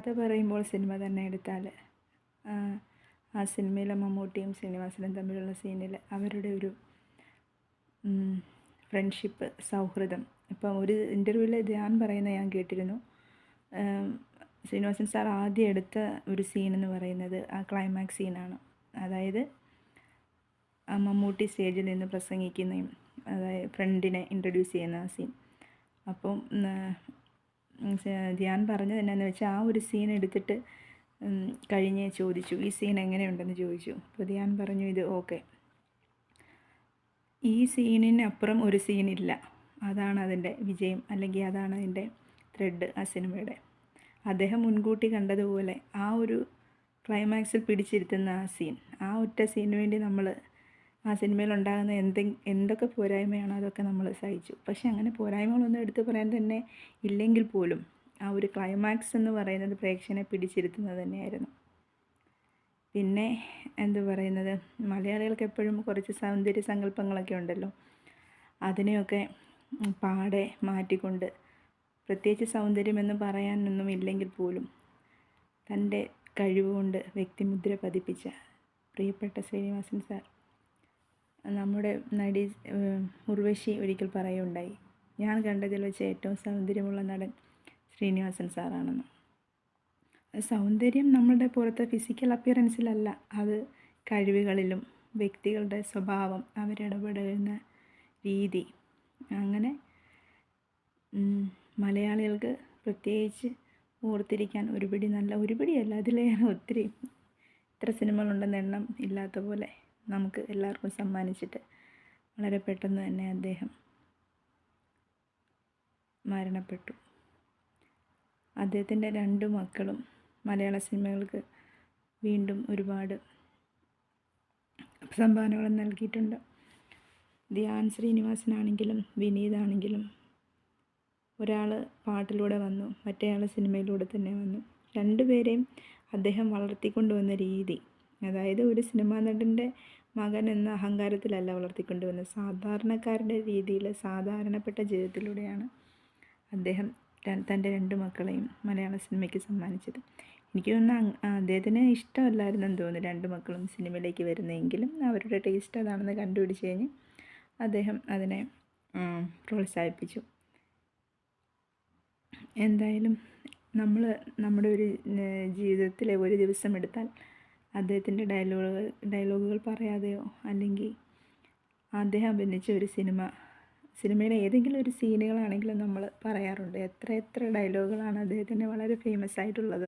കഥ പറയുമ്പോൾ സിനിമ തന്നെ എടുത്താൽ ആ സിനിമയിലെ മമ്മൂട്ടിയും ശ്രീനിവാസനും തമ്മിലുള്ള സീനിൽ അവരുടെ ഒരു ഫ്രണ്ട്ഷിപ്പ്, സൗഹൃദം. ഇപ്പം ഒരു ഇൻ്റർവ്യൂവിൽ ധ്യാൻ പറയുന്നത് ഞാൻ കേട്ടിരുന്നു. ശ്രീനിവാസൻ സാർ ആദ്യം എടുത്ത ഒരു സീൻ എന്ന് പറയുന്നത് ആ ക്ലൈമാക്സ് സീനാണ്. അതായത് ആ മമ്മൂട്ടി സ്റ്റേജിൽ നിന്ന് പ്രസംഗിക്കുന്നതും അതായത് ഫ്രണ്ടിനെ ഇൻട്രൊഡ്യൂസ് ചെയ്യുന്ന ആ സീൻ. അപ്പം ധ്യാൻ പറഞ്ഞത് എന്നാന്ന് വെച്ചാൽ ആ ഒരു സീൻ എടുത്തിട്ട് കഴിഞ്ഞ് ചോദിച്ചു ഈ സീൻ എങ്ങനെയുണ്ടെന്ന് ചോദിച്ചു. അപ്പോൾ ധ്യാൻ പറഞ്ഞു ഇത് ഓക്കെ, ഈ സീനിനപ്പുറം ഒരു സീനില്ല, അതാണ് അതിൻ്റെ വിജയം, അല്ലെങ്കിൽ അതാണ് അതിൻ്റെ ത്രെഡ് ആ സിനിമയുടെ. അദ്ദേഹം മുൻകൂട്ടി കണ്ടതുപോലെ ആ ഒരു ക്ലൈമാക്സിൽ പിടിച്ചിരുത്തുന്ന ആ സീൻ, ആ ഒറ്റ സീനിന് വേണ്ടി നമ്മൾ ആ സിനിമയിലുണ്ടാകുന്ന എന്തൊക്കെ പോരായ്മയാണോ അതൊക്കെ നമ്മൾ സഹിച്ചു. പക്ഷെ അങ്ങനെ പോരായ്മകളൊന്നും എടുത്തു പറയാൻ തന്നെ ഇല്ലെങ്കിൽ പോലും ആ ഒരു ക്ലൈമാക്സ് എന്ന് പറയുന്നത് പ്രേക്ഷകനെ പിടിച്ചിരുത്തുന്നത് തന്നെയായിരുന്നു. പിന്നെ എന്തു പറയുന്നത്, മലയാളികൾക്ക് എപ്പോഴും കുറച്ച് സൗന്ദര്യ സങ്കല്പങ്ങളൊക്കെ ഉണ്ടല്ലോ, അതിനെയൊക്കെ പാടെ മാറ്റിക്കൊണ്ട്, പ്രത്യേകിച്ച് സൗന്ദര്യമെന്ന് പറയാനൊന്നും ഇല്ലെങ്കിൽ പോലും തൻ്റെ കഴിവുകൊണ്ട് വ്യക്തിമുദ്ര പതിപ്പിച്ച പ്രിയപ്പെട്ട ശ്രീനിവാസൻ സാർ, നമ്മുടെ നടി ഉർവശി ഒരിക്കൽ പറയുകയുണ്ടായി, ഞാൻ കണ്ടതിൽ വെച്ച് ഏറ്റവും സൗന്ദര്യമുള്ള നടൻ ശ്രീനിവാസൻ സാറാണെന്ന്. സൗന്ദര്യം നമ്മുടെ പുറത്തെ ഫിസിക്കൽ അപ്പിയറൻസിലല്ല, അത് കഴിവുകളിലും വ്യക്തികളുടെ സ്വഭാവം, അവരിടപെടുന്ന രീതി. അങ്ങനെ മലയാളികൾക്ക് പ്രത്യേകിച്ച് ഓർത്തിരിക്കാൻ ഒരുപിടിയല്ല അതിലേറെ ഒത്തിരി, ഇത്ര സിനിമകളുണ്ടെന്ന് എണ്ണം ഇല്ലാത്ത പോലെ നമുക്ക് എല്ലാവർക്കും സമ്മാനിച്ചിട്ട് വളരെ പെട്ടെന്ന് തന്നെ അദ്ദേഹം മരണപ്പെട്ടു. അദ്ദേഹത്തിൻ്റെ 2 മക്കളും മലയാള സിനിമകൾക്ക് വീണ്ടും ഒരുപാട് സംഭാവനകൾ നൽകിയിട്ടുണ്ട്. ധ്യാൻ ശ്രീനിവാസനാണെങ്കിലും വിനീതാണെങ്കിലും ഒരാൾ പാട്ടിലൂടെ വന്നു, മറ്റേയാൾ സിനിമയിലൂടെ തന്നെ വന്നു. 2 പേരെയും അദ്ദേഹം വളർത്തിക്കൊണ്ടുവന്ന രീതി, അതായത് ഒരു സിനിമാ നടൻ്റെ മകൻ എന്ന അഹങ്കാരത്തിലല്ല വളർത്തിക്കൊണ്ടുവന്നത്, സാധാരണക്കാരുടെ രീതിയിൽ സാധാരണപ്പെട്ട ജീവിതത്തിലൂടെയാണ് അദ്ദേഹം തൻ്റെ 2 മക്കളെയും മലയാള സിനിമയ്ക്ക് സമ്മാനിച്ചത്. എനിക്ക് തോന്നുന്നു അദ്ദേഹത്തിന് ഇഷ്ടമല്ലായിരുന്നെന്ന് തോന്നുന്നു 2 മക്കളും സിനിമയിലേക്ക് വരുന്നതെങ്കിലും അവരുടെ ടേസ്റ്റ് അതാണെന്ന് കണ്ടുപിടിച്ച് കഴിഞ്ഞ് അദ്ദേഹം അതിനെ പ്രോത്സാഹിപ്പിച്ചു. എന്തായാലും നമ്മൾ നമ്മുടെ ഒരു ജീവിതത്തിലെ ഒരു ദിവസം എടുത്താൽ അദ്ദേഹത്തിൻ്റെ ഡയലോഗുകൾ പറയാതെയോ അല്ലെങ്കിൽ അദ്ദേഹം അഭിനയിച്ച ഒരു സിനിമയുടെ ഏതെങ്കിലും ഒരു സീനുകളാണെങ്കിലും നമ്മൾ പറയാറുണ്ട്. എത്ര ഡയലോഗുകളാണ് അദ്ദേഹത്തിൻ്റെ വളരെ ഫേമസ് ആയിട്ടുള്ളത്.